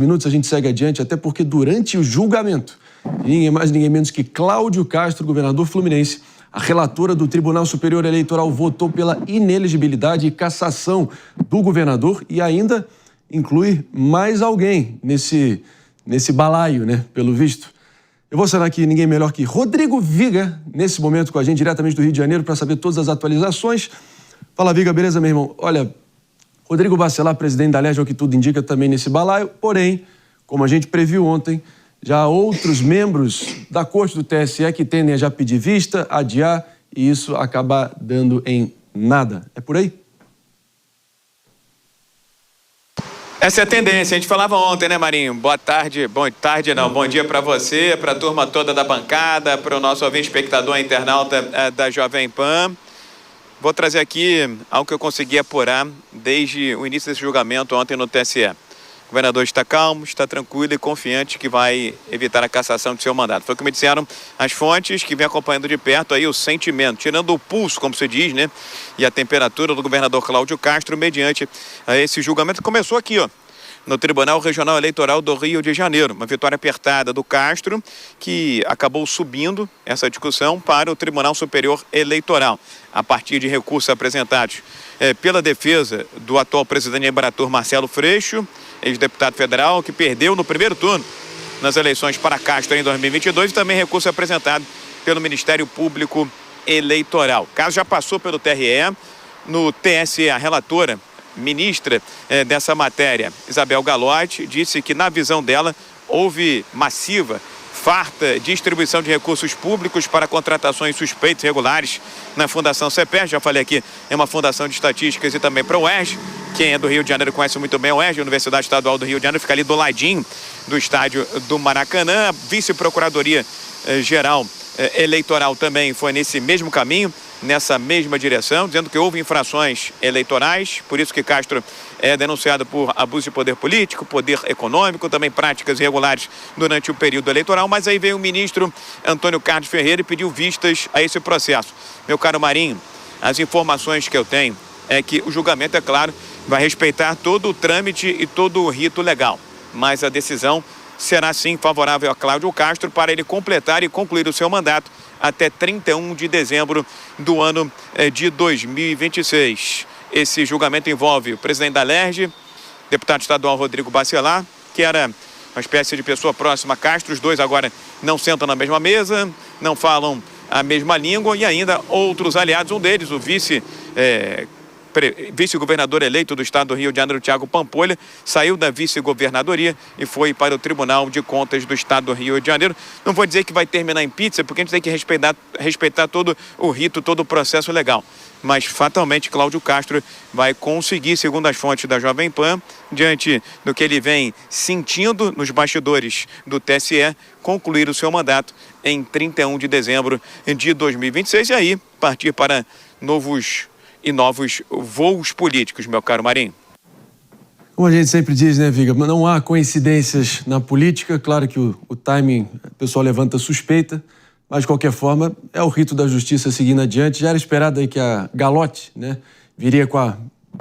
minutos a gente segue adiante, até porque durante o julgamento, ninguém mais, ninguém menos que Cláudio Castro, governador fluminense, a relatora do Tribunal Superior Eleitoral votou pela inelegibilidade e cassação do governador e ainda inclui mais alguém nesse balaio, né, pelo visto. Eu vou acionar aqui ninguém melhor que Rodrigo Viga, nesse momento com a gente, diretamente do Rio de Janeiro, para saber todas as atualizações. Fala, Viga, beleza, meu irmão? Olha, Rodrigo Bacelar, presidente da LERJ, é o que tudo indica também nesse balaio, porém, como a gente previu ontem, já há outros membros da Corte do TSE que tendem a já pedir vista, adiar, e isso acaba dando em nada. É por aí? Essa é a tendência. A gente falava ontem, né, Marinho? Bom dia para você, para a turma toda da bancada, para o nosso ouvinte espectador internauta da Jovem Pan. Vou trazer aqui algo que eu consegui apurar desde o início desse julgamento ontem no TSE. O governador está calmo, está tranquilo e confiante que vai evitar a cassação de seu mandato. Foi o que me disseram as fontes que vêm acompanhando de perto aí o sentimento, tirando o pulso, como se diz, né? E a temperatura do governador Cláudio Castro mediante esse julgamento que começou aqui, ó, no Tribunal Regional Eleitoral do Rio de Janeiro. Uma vitória apertada do Castro, que acabou subindo essa discussão para o Tribunal Superior Eleitoral, a partir de recursos apresentados pela defesa do atual presidente Embratur Marcelo Freixo, ex-deputado federal, que perdeu no primeiro turno nas eleições para Castro em 2022, e também recurso apresentado pelo Ministério Público Eleitoral. O caso já passou pelo TRE, no TSE, a relatora, ministra dessa matéria, Isabel Galotti, disse que, na visão dela, houve massiva, farta distribuição de recursos públicos para contratações suspeitas e irregulares na Fundação CEPER. Já falei aqui, é uma fundação de estatísticas, e também para o UERJ. Quem é do Rio de Janeiro conhece muito bem o UERJ, a Universidade Estadual do Rio de Janeiro, fica ali do ladinho do estádio do Maracanã. A Vice-Procuradoria Geral Eleitoral também foi nesse mesmo caminho, nessa mesma direção, dizendo que houve infrações eleitorais, por isso que Castro é denunciado por abuso de poder político, poder econômico, também práticas irregulares durante o período eleitoral. Mas aí veio o ministro Antônio Carlos Ferreira e pediu vistas a esse processo. Meu caro Marinho, as informações que eu tenho é que o julgamento, é claro, vai respeitar todo o trâmite e todo o rito legal, mas a decisão será sim favorável a Cláudio Castro para ele completar e concluir o seu mandato até 31 de dezembro do ano de 2026. Esse julgamento envolve o presidente da LERJ, deputado estadual Rodrigo Bacelar, que era uma espécie de pessoa próxima a Castro. Os dois agora não sentam na mesma mesa, não falam a mesma língua, e ainda outros aliados. Um deles, o vice-governador eleito do estado do Rio de Janeiro, Thiago Pampolha, saiu da vice-governadoria e foi para o Tribunal de Contas do estado do Rio de Janeiro. Não vou dizer que vai terminar em pizza, porque a gente tem que respeitar todo o rito, todo o processo legal. Mas, fatalmente, Cláudio Castro vai conseguir, segundo as fontes da Jovem Pan, diante do que ele vem sentindo nos bastidores do TSE, concluir o seu mandato em 31 de dezembro de 2026 e aí partir para novos voos políticos, meu caro Marinho. Como a gente sempre diz, né, Viga, não há coincidências na política. Claro que o timing, o pessoal levanta suspeita, mas de qualquer forma é o rito da justiça seguindo adiante. Já era esperado aí que a Galotti, né, viria com a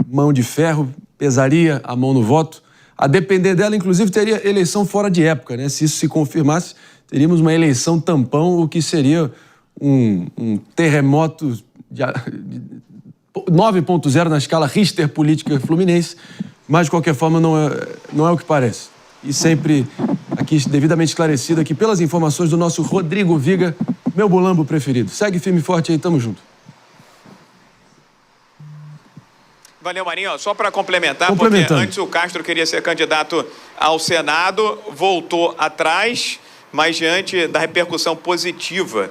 mão de ferro, pesaria a mão no voto. A depender dela, inclusive, teria eleição fora de época, né? Se isso se confirmasse, teríamos uma eleição tampão, o que seria um terremoto de 9.0 na escala Richter política fluminense, mas de qualquer forma não é o que parece. E sempre aqui devidamente esclarecido aqui pelas informações do nosso Rodrigo Viga, meu bulambo preferido. Segue firme e forte aí, tamo junto. Valeu, Marinho. Só para complementar, porque antes o Castro queria ser candidato ao Senado, voltou atrás, mas diante da repercussão positiva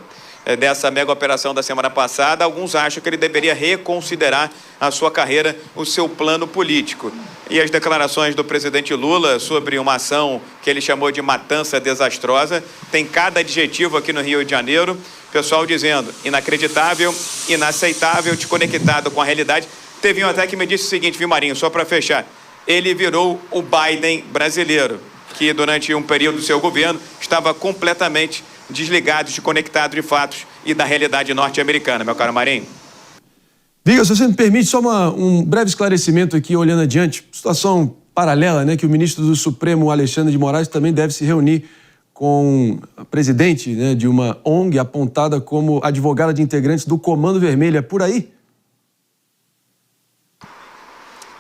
dessa mega operação da semana passada, alguns acham que ele deveria reconsiderar a sua carreira, o seu plano político. E as declarações do presidente Lula sobre uma ação que ele chamou de matança desastrosa, tem cada adjetivo aqui no Rio de Janeiro, pessoal dizendo inacreditável, inaceitável, desconectado com a realidade. Teve um até que me disse o seguinte, viu, Marinho, só para fechar, ele virou o Biden brasileiro, que durante um período do seu governo estava completamente desligado, desconectado de fatos e da realidade norte-americana, meu caro Marinho. Viga, se você me permite, só um breve esclarecimento aqui, olhando adiante. Situação paralela, né, que o ministro do Supremo, Alexandre de Moraes, também deve se reunir com a presidente, né, de uma ONG apontada como advogada de integrantes do Comando Vermelho. É por aí?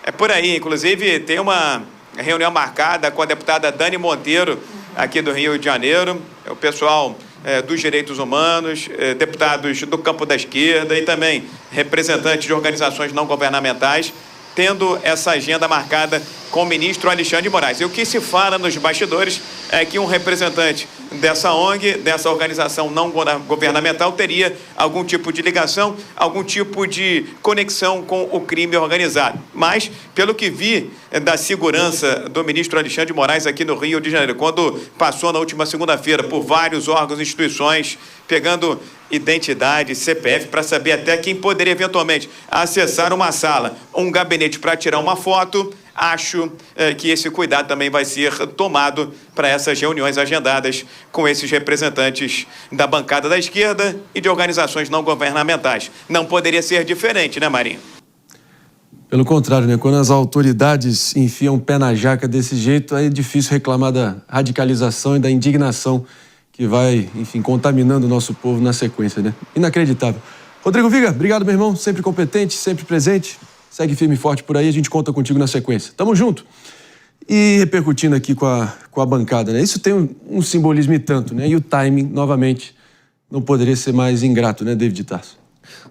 É por aí. Inclusive, tem uma reunião marcada com a deputada Dani Monteiro, aqui do Rio de Janeiro. O pessoal dos direitos humanos, deputados do campo da esquerda e também representantes de organizações não governamentais, tendo essa agenda marcada com o ministro Alexandre de Moraes. E o que se fala nos bastidores é que um representante dessa ONG, dessa organização não governamental, teria algum tipo de ligação, algum tipo de conexão com o crime organizado. Mas, pelo que vi da segurança do ministro Alexandre de Moraes aqui no Rio de Janeiro, quando passou na última segunda-feira por vários órgãos e instituições, pegando identidade, CPF, para saber até quem poderia eventualmente acessar uma sala, um gabinete para tirar uma foto, acho que esse cuidado também vai ser tomado para essas reuniões agendadas com esses representantes da bancada da esquerda e de organizações não governamentais. Não poderia ser diferente, né, Marinho? Pelo contrário, né? Quando as autoridades enfiam o pé na jaca desse jeito, aí é difícil reclamar da radicalização e da indignação que vai, enfim, contaminando o nosso povo na sequência, né? Inacreditável. Rodrigo Viga, obrigado, meu irmão. Sempre competente, sempre presente. Segue firme e forte por aí, a gente conta contigo na sequência. Tamo junto. E repercutindo aqui com a bancada, né? Isso tem um simbolismo e tanto, né? E o timing, novamente, não poderia ser mais ingrato, né, David Tarso?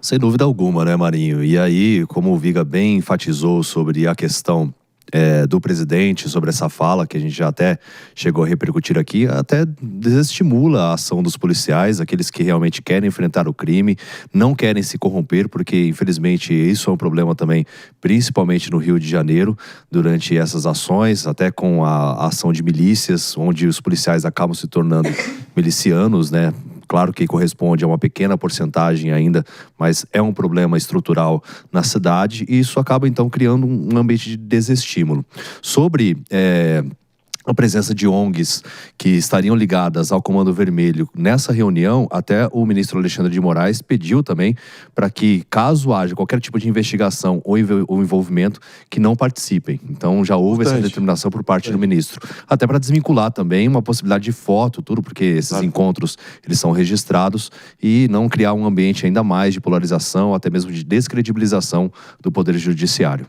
Sem dúvida alguma, né, Marinho? E aí, como o Viga bem enfatizou sobre a questão do presidente, sobre essa fala que a gente já até chegou a repercutir aqui, até desestimula a ação dos policiais, aqueles que realmente querem enfrentar o crime, não querem se corromper, porque infelizmente isso é um problema também, principalmente no Rio de Janeiro, durante essas ações, até com a ação de milícias, onde os policiais acabam se tornando milicianos, né? Claro que corresponde a uma pequena porcentagem ainda, mas é um problema estrutural na cidade e isso acaba então criando um ambiente de desestímulo. Sobre a presença de ONGs que estariam ligadas ao Comando Vermelho nessa reunião, até o ministro Alexandre de Moraes pediu também para que, caso haja qualquer tipo de investigação ou envolvimento, que não participem. Então já houve essa determinação por parte do ministro. Até para desvincular também uma possibilidade de foto, tudo, porque esses encontros eles são registrados e não criar um ambiente ainda mais de polarização, até mesmo de descredibilização do Poder Judiciário.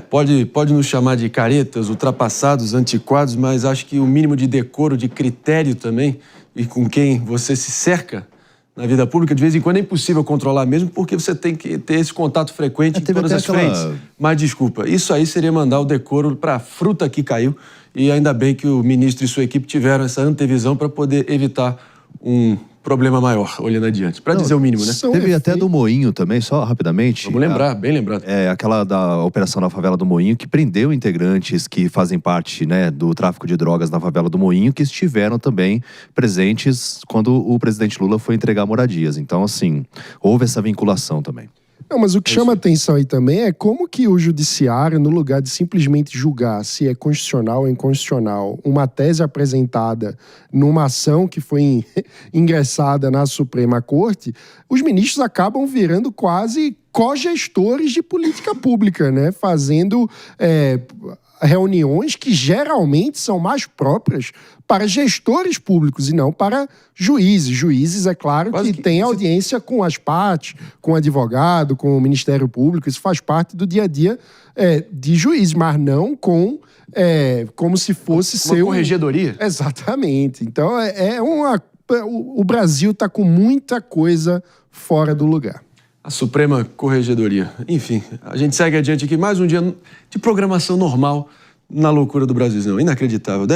Pode nos chamar de caretas, ultrapassados, antiquados, mas acho que o mínimo de decoro, de critério também, e com quem você se cerca na vida pública, de vez em quando é impossível controlar mesmo, porque você tem que ter esse contato frequente em todas as frentes. Mas desculpa, isso aí seria mandar o decoro para a fruta que caiu, e ainda bem que o ministro e sua equipe tiveram essa antevisão para poder evitar um problema maior, olhando adiante. Para dizer o mínimo, né? Teve até do Moinho também, só rapidamente. Vamos lembrar, bem lembrado. Aquela da operação na favela do Moinho, que prendeu integrantes que fazem parte, né, do tráfico de drogas na favela do Moinho, que estiveram também presentes quando o presidente Lula foi entregar moradias. Então, assim, houve essa vinculação também. Não, mas o que chama atenção aí também é como que o judiciário, no lugar de simplesmente julgar se é constitucional ou inconstitucional uma tese apresentada numa ação que foi ingressada na Suprema Corte, os ministros acabam virando quase cogestores de política pública, né? Fazendo reuniões que geralmente são mais próprias para gestores públicos e não para juízes. Juízes, é claro, que têm audiência com as partes, com o advogado, com o Ministério Público. Isso faz parte do dia a dia de juízes, mas não com como se fosse uma corregedoria. Exatamente. Então, o Brasil está com muita coisa fora do lugar. A Suprema Corregedoria. Enfim, a gente segue adiante aqui. Mais um dia de programação normal na loucura do Brasilzão. Inacreditável.